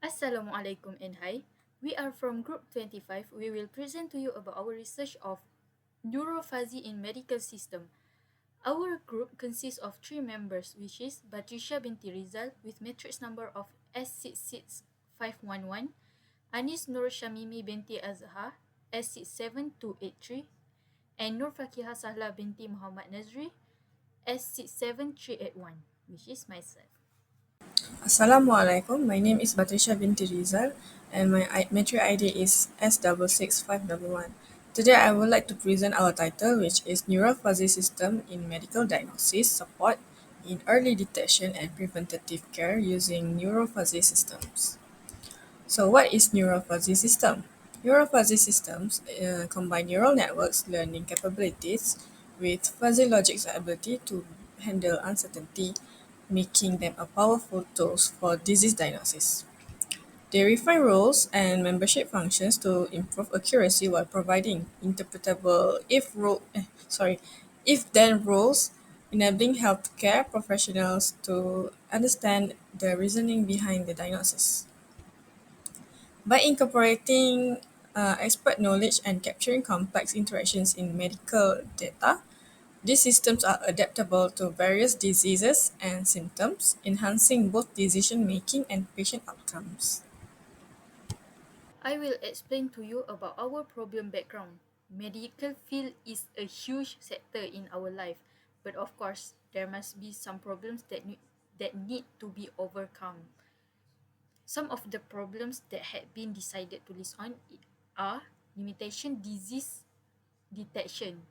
Assalamualaikum and hi. We are from Group 25. We will present to you about our research of Neuro-Fuzzy in medical system. Our group consists of three members, which is Batrisyia Binti Rizal with matrix number of S66511, Anis Norsyamimi Binti Azhar S67283, and Faqihah Sahla Binti Muhammad Nazri S67381, which is myself. Assalamualaikum. My name is Batrisyia Binti Rizal and my matric ID is S66511. Today I would like to present our title, which is Neuro-Fuzzy System in Medical Diagnosis Support in Early Detection and Preventative Care using Neuro-Fuzzy Systems. So what is Neuro-Fuzzy System? Neuro-Fuzzy systems combine neural networks learning capabilities with fuzzy logic's ability to handle uncertainty, making them a powerful tools for disease diagnosis. They refine roles and membership functions to improve accuracy while providing interpretable if then roles, enabling healthcare professionals to understand the reasoning behind the diagnosis. By incorporating expert knowledge and capturing complex interactions in medical data, these systems are adaptable to various diseases and symptoms, enhancing both decision making and patient outcomes. I will explain to you about our problem background. Medical field is a huge sector in our life, but of course, there must be some problems that need to be overcome. Some of the problems that had been decided to list on are limitation disease detection.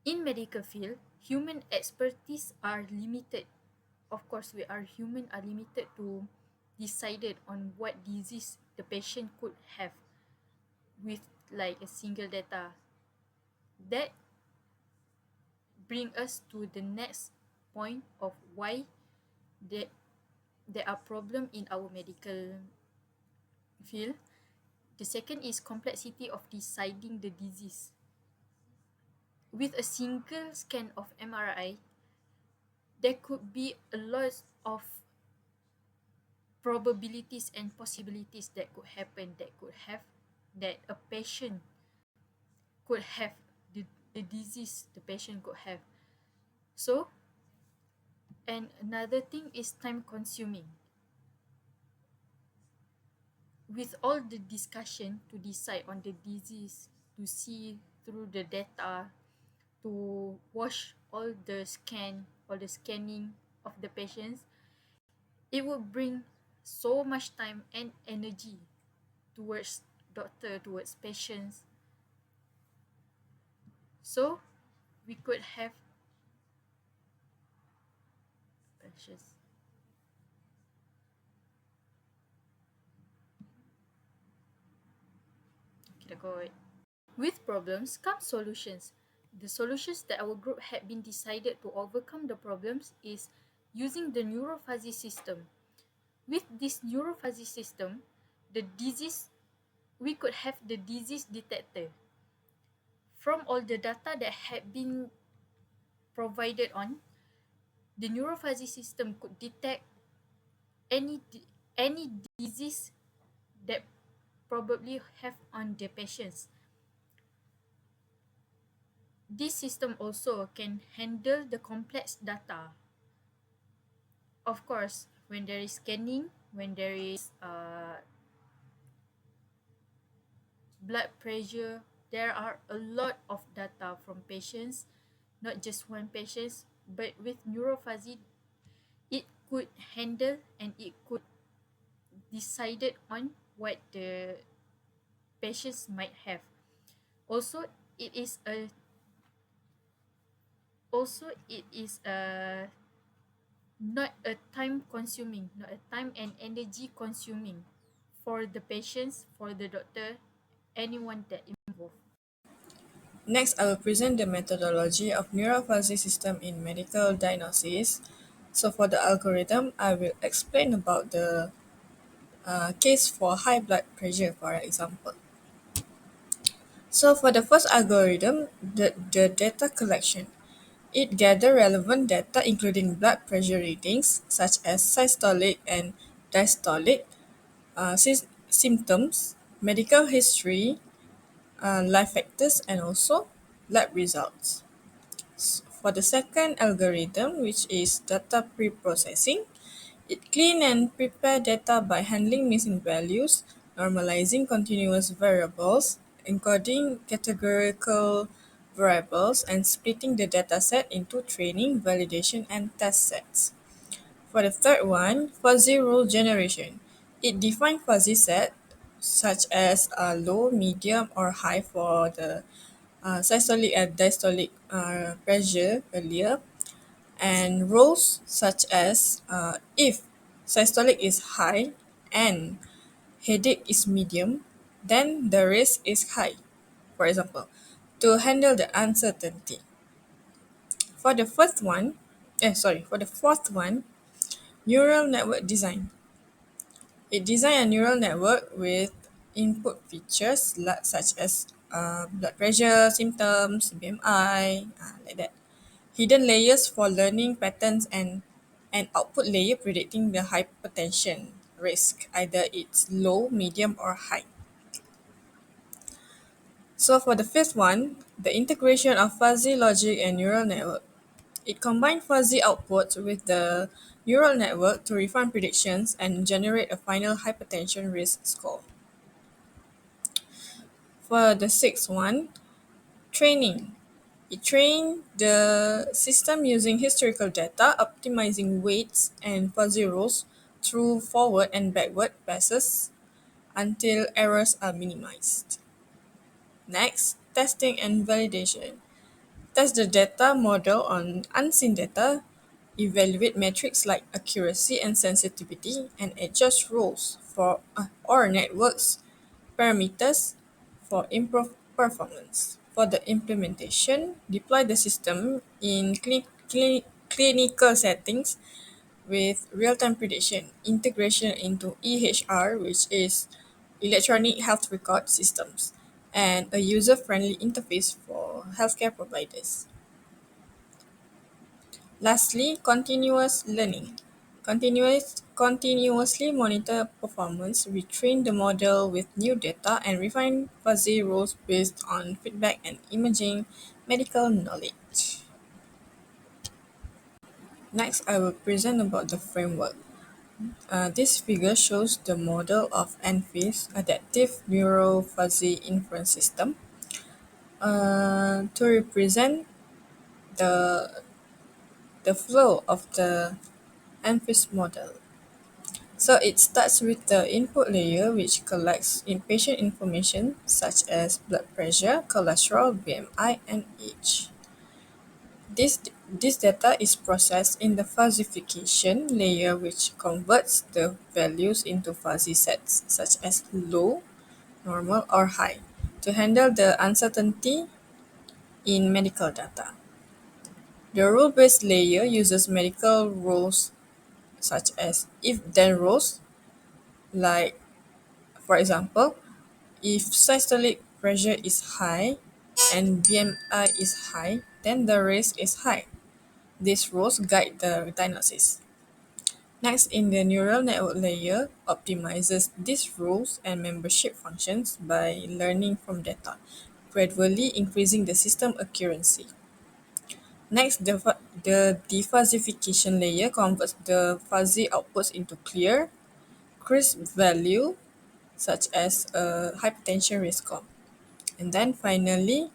In medical field, human expertise are limited. Of course, we are human are limited to decided on what disease the patient could have with like a single data. That bring us to the next point of why there, there are problem in our medical field. The second is complexity of deciding the disease. With a single scan of MRI, there could be a lot of probabilities and possibilities that could happen that a patient could have the disease the patient could have. So, and another thing is time consuming. With all the discussion to decide on the disease, to see through the data, to watch all the scanning of the patients, it will bring so much time and energy towards doctor, towards patients. So we could have patients. Kita go. With problems come solutions. The solutions that our group had been decided to overcome the problems is using the Neuro-Fuzzy system. With this Neuro-Fuzzy system, the disease we could have the disease detector. From all the data that had been provided on, the Neuro-Fuzzy system could detect any any disease that probably have on the patients. This system also can handle the complex data. Of course, when there is scanning, when there is blood pressure, there are a lot of data from patients, not just one patient, but with Neuro-Fuzzy, it could handle and it could decided on what the patients might have. Also, it is a not a time consuming, not a time and energy consuming for the patients, for the doctor, anyone that involved. Next, I will present the methodology of Neuro-Fuzzy system in medical diagnosis. So for the algorithm, I will explain about the case for high blood pressure, for example. So for the first algorithm, the data collection, it gather relevant data including blood pressure readings such as systolic and diastolic, symptoms, medical history, life factors, and also lab results. For the second algorithm, which is data pre-processing, it clean and prepare data by handling missing values, normalizing continuous variables, encoding categorical variables, and splitting the dataset into training, validation, and test sets. For the third one, fuzzy rule generation. It defines fuzzy set such as low, medium, or high for the systolic and diastolic pressure earlier, and roles such as if systolic is high and headache is medium, then the risk is high. For example, to handle the uncertainty. For the for the fourth one, neural network design. It designed a neural network with input features such as blood pressure, symptoms, BMI, like that. Hidden layers for learning patterns and an output layer predicting the hypertension risk, either it's low, medium, or high. So for the fifth one, the integration of fuzzy logic and neural network. It combined fuzzy outputs with the neural network to refine predictions and generate a final hypertension risk score. For the sixth one, training. It trained the system using historical data, optimizing weights and fuzzy rules through forward and backward passes until errors are minimized. Next, testing and validation. Test the data model on unseen data, evaluate metrics like accuracy and sensitivity, and adjust rules for or networks parameters for improved performance. For the implementation, deploy the system in clinical settings with real-time prediction, integration into EHR, which is electronic health record systems, and a user-friendly interface for healthcare providers. Lastly, continuous learning. Continuously monitor performance, retrain the model with new data, and refine fuzzy rules based on feedback and emerging medical knowledge. Next, I will present about the framework. This figure shows the model of ANFI's Adaptive Neuro-Fuzzy Inference System to represent the, the flow of the ANFI's model. So it starts with the input layer, which collects patient information such as blood pressure, cholesterol, BMI, and age. This data is processed in the fuzzification layer, which converts the values into fuzzy sets such as low, normal, or high to handle the uncertainty in medical data. The rule-based layer uses medical rules such as if-then rules, like for example, if systolic pressure is high and BMI is high, then the risk is high. These rules guide the diagnosis. Next, in the neural network layer, optimizes these rules and membership functions by learning from data, gradually increasing the system accuracy. Next, the defuzzification layer converts the fuzzy outputs into clear, crisp value, such as a hypertension risk score. And then finally,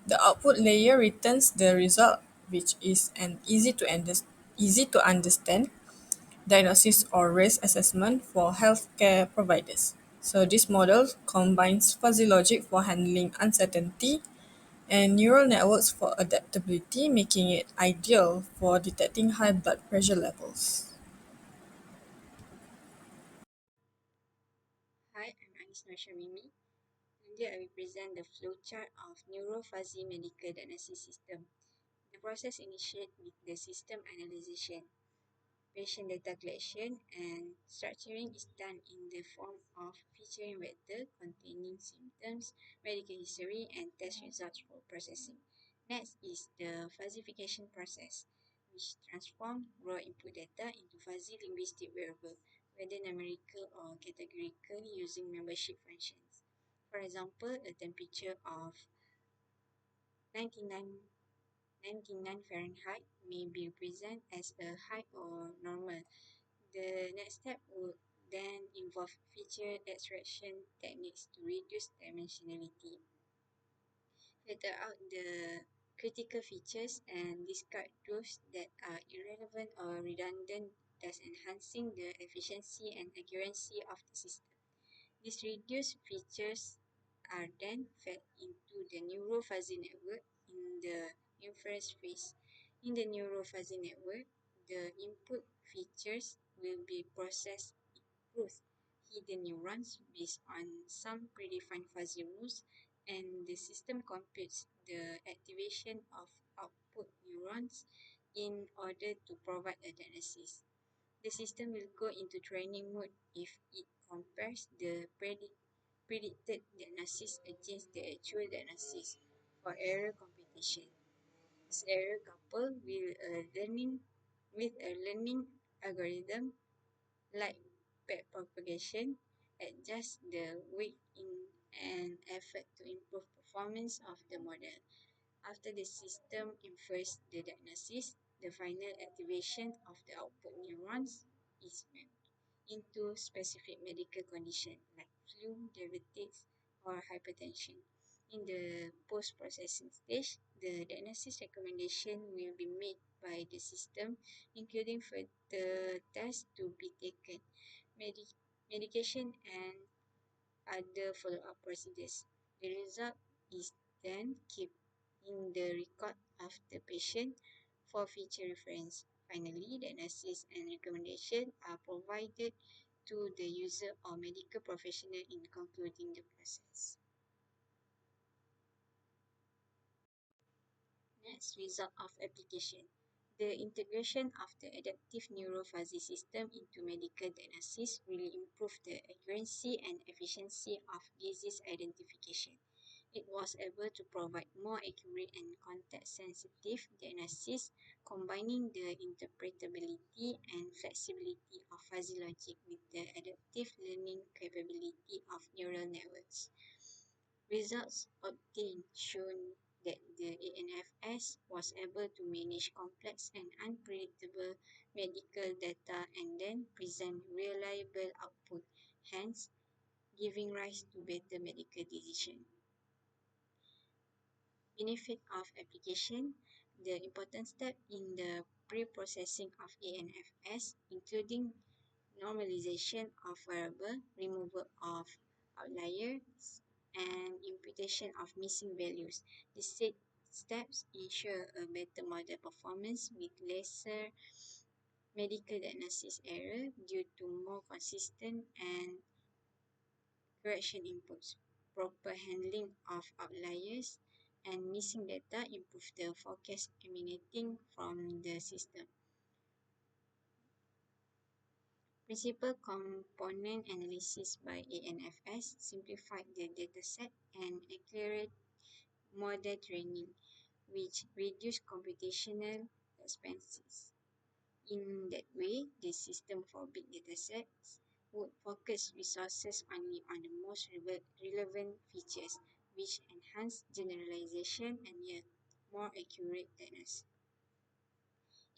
the output layer returns the result, which is an easy to understand diagnosis or risk assessment for healthcare providers. So this model combines fuzzy logic for handling uncertainty and neural networks for adaptability, making it ideal for detecting high blood pressure levels. Hi, I'm Norsyamimi. Today I will present the flowchart of Neuro-Fuzzy medical diagnosis system. The process initiates with the system analyzation. Patient data collection and structuring is done in the form of featuring vector containing symptoms, medical history, and test results for processing. Next is the fuzzification process, which transforms raw input data into fuzzy linguistic variable, whether numerical or categorical, using membership functions. For example, a temperature of 99, 99 Fahrenheit may be represented as a high or normal. The next step would then involve feature extraction techniques to reduce dimensionality, filter out the critical features, and discard those that are irrelevant or redundant, thus enhancing the efficiency and accuracy of the system. These reduced features are then fed into the Neuro-Fuzzy network in the inference phase. In the Neuro-Fuzzy network, the input features will be processed through hidden neurons based on some predefined fuzzy rules, and the system computes the activation of output neurons in order to provide a diagnosis. The system will go into training mode if it compares the predicted diagnosis against the actual diagnosis for error computation. This error coupled with a learning algorithm like backpropagation adjust the weight in an effort to improve performance of the model. After the system infers the diagnosis, the final activation of the output neurons is mapped into specific medical conditions like flu, diabetes, or hypertension. In the post-processing stage, the diagnosis recommendation will be made by the system, including further tests to be taken, medication, and other follow-up procedures. The result is then kept in the record of the patient for future reference. Finally, diagnosis and recommendation are provided to the user or medical professional in concluding the process. Next, result of application. The integration of the adaptive Neuro-Fuzzy system into medical diagnosis will improve the accuracy and efficiency of disease identification. It was able to provide more accurate and context-sensitive diagnosis, combining the interpretability and flexibility of fuzzy logic with the adaptive learning capability of neural networks. Results obtained shown that the ANFS was able to manage complex and unpredictable medical data and then present reliable output, hence giving rise to better medical decision. Benefit of application. The important step in the pre-processing of ANFS, including normalization of variable, removal of outliers, and imputation of missing values. These steps ensure a better model performance with lesser medical diagnosis error due to more consistent and correction inputs. Proper handling of outliers and missing data improve the forecast emanating from the system. Principal component analysis by ANFS simplified the dataset and accelerate model training, which reduce computational expenses. In that way, the system for big datasets would focus resources only on the most relevant features, which enhance generalization and yet more accurate diagnosis.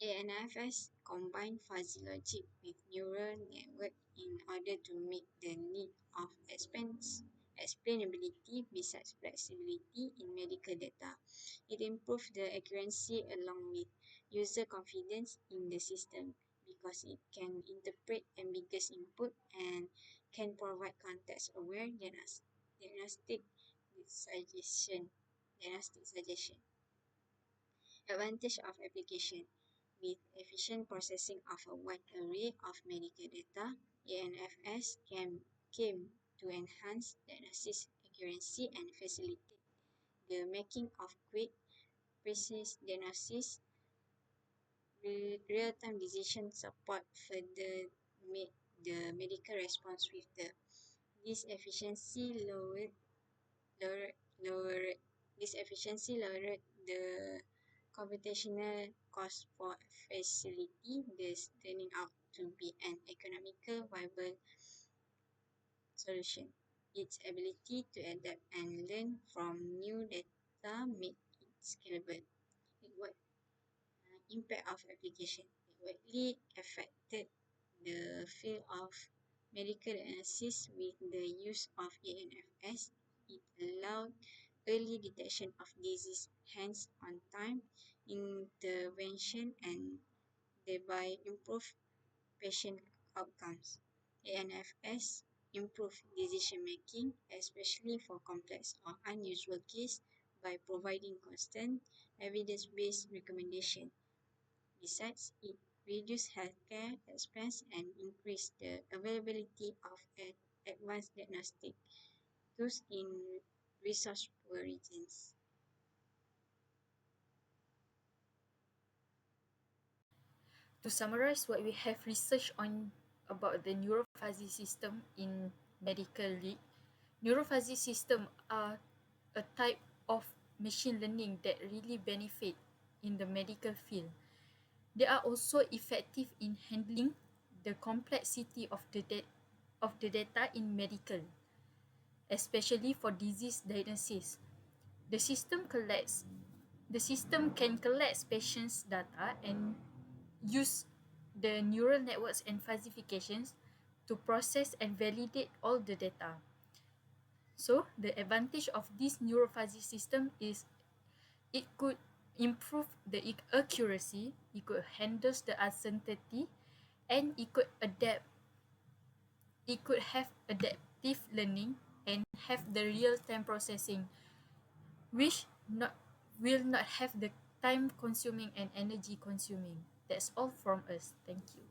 ANFS combine fuzzy logic with neural network in order to meet the need of explainability besides flexibility in medical data. It improves the accuracy along with user confidence in the system because it can interpret ambiguous input and can provide context-aware suggestion. Diagnostic suggestion. Advantage of application. With efficient processing of a wide array of medical data, ANFS came to enhance diagnosis accuracy and facilitate the making of quick, precise diagnosis. Real-time decision support further made the medical response swifter. This efficiency lowered lower, lower this efficiency lowered the computational cost for facility, thus turning out to be an economical viable solution. Its ability to adapt and learn from new data make it scalable. It would impact of application. It widely affected the field of medical analysis with the use of ANFS. It allowed early detection of disease, hence on time intervention and thereby improve patient outcomes. ANFS improve decision making, especially for complex or unusual cases, by providing constant evidence-based recommendation. Besides, it reduces healthcare expense and increases the availability of advanced diagnostic tools in resource-poor regions. To summarize what we have researched on about the Neuro-Fuzzy system in medical league, Neuro-Fuzzy system are a type of machine learning that really benefit in the medical field. They are also effective in handling the complexity of the data in medical, especially for disease diagnosis. The system collects the system can collect patients' data and use the neural networks and fuzzifications to process and validate all the data. So the advantage of this neurofuzzy system is it could improve the accuracy, it could handle the uncertainty, and it could have adaptive learning and have the real-time processing, which not will not have the time consuming and energy consuming. That's all from us. Thank you.